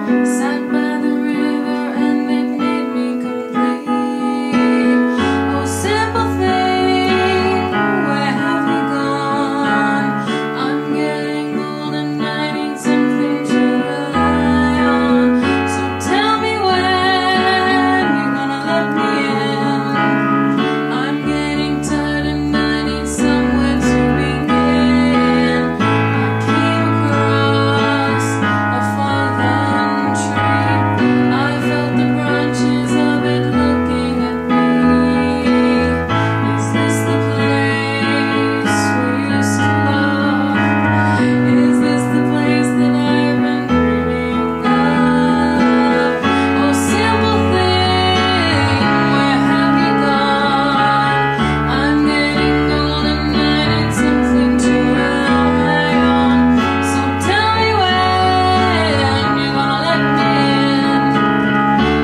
Sat by the river and it made me complete. Oh, simple thing, where have you gone? I'm getting old and I need something to rely on. So tell me when you're gonna let me in. I'm getting tired and I need somewhere to begin. I came across a fallen tree. I felt the branches of it looking at me. Is this the place we used to love? Is this the place that I've been dreaming of? Oh, simple thing, where have you gone? I'm getting old and I need something to rely on. So tell me when you're gonna let me in.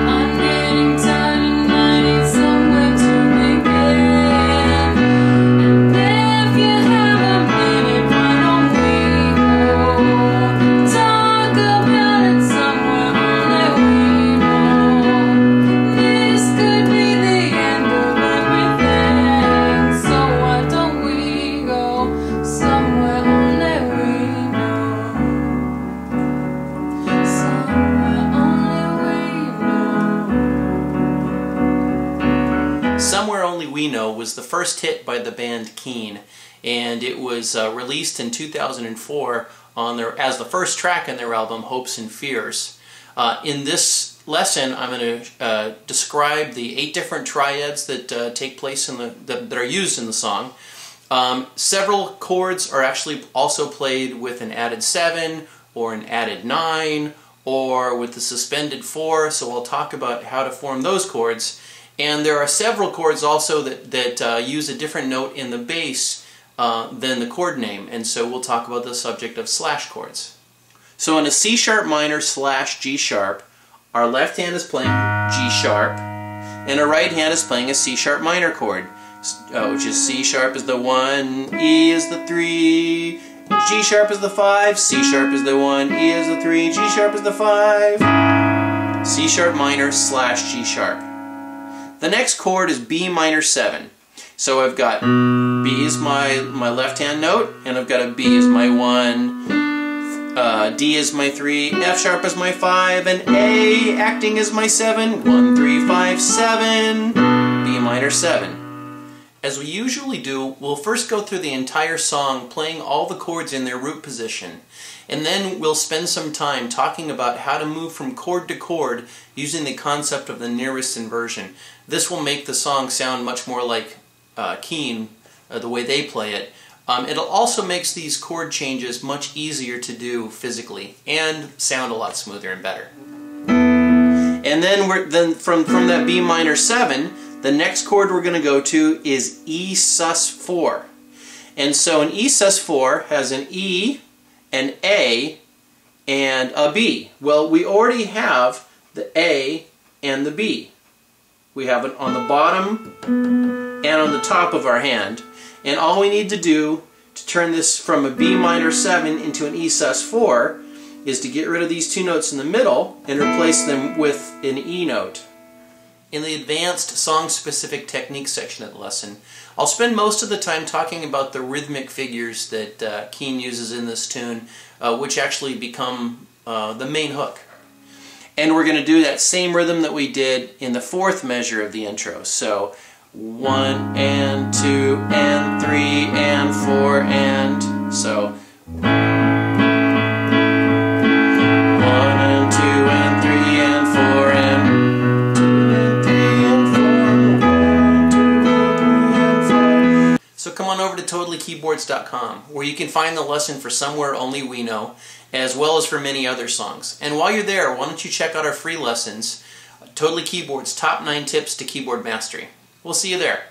I'm getting tired and I need somewhere to begin. And if you have a minute, why don't we go talk about it somewhere only we know? This could be the end of everything. So why don't we go somewhere only we know? Somewhere only we know. Somewhere Only We Know was the first hit by the band Keane, and it was released in 2004 on as the first track in their album Hopes and Fears. In this lesson, I'm going to describe the 8 different triads that take place that are used in the song. Several chords are actually also played with an added 7 or an added 9 or with the suspended 4, so we'll talk about how to form those chords. And there are several chords also that use a different note in the bass than the chord name, and so we'll talk about the subject of slash chords. So in a C sharp minor slash G sharp, our left hand is playing G sharp, and our right hand is playing a C sharp minor chord, which is C sharp is the 1, E is the 3, G sharp is the 5, C sharp is the 1, E is the 3, G sharp is the 5, C sharp minor slash G sharp. The next chord is B minor 7. So I've got B is my left hand note, and I've got a B is my 1, D is my 3, F sharp is my 5, and A acting as my 7. 1, 3, 5, 7, B minor 7. As we usually do, we'll first go through the entire song playing all the chords in their root position, and then we'll spend some time talking about how to move from chord to chord using the concept of the nearest inversion. This will make the song sound much more like Keane, the way they play it. It'll also make these chord changes much easier to do physically and sound a lot smoother and better. And then from that B minor 7, the next chord we're going to go to is E sus4. And so an E sus4 has an E, an A, and a B. Well, we already have the A and the B. We have it on the bottom and on the top of our hand. And all we need to do to turn this from a B minor 7 into an E sus4 is to get rid of these 2 notes in the middle and replace them with an E note. In the advanced song-specific technique section of the lesson, I'll spend most of the time talking about the rhythmic figures that Keane uses in this tune, which actually become the main hook. And we're going to do that same rhythm that we did in the 4th measure of the intro. So 1 and 2 and 3 and 4 and so 1 and 2 and 3 and 4 and 2 and 3 and 4 and 1, 2 and 3 and 4. So come on over to TotallyKeyboards.com, where you can find the lesson for Somewhere Only We Know, as well as for many other songs. And while you're there, why don't you check out our free lessons, Totally Keyboards Top 9 Tips to Keyboard Mastery. We'll see you there.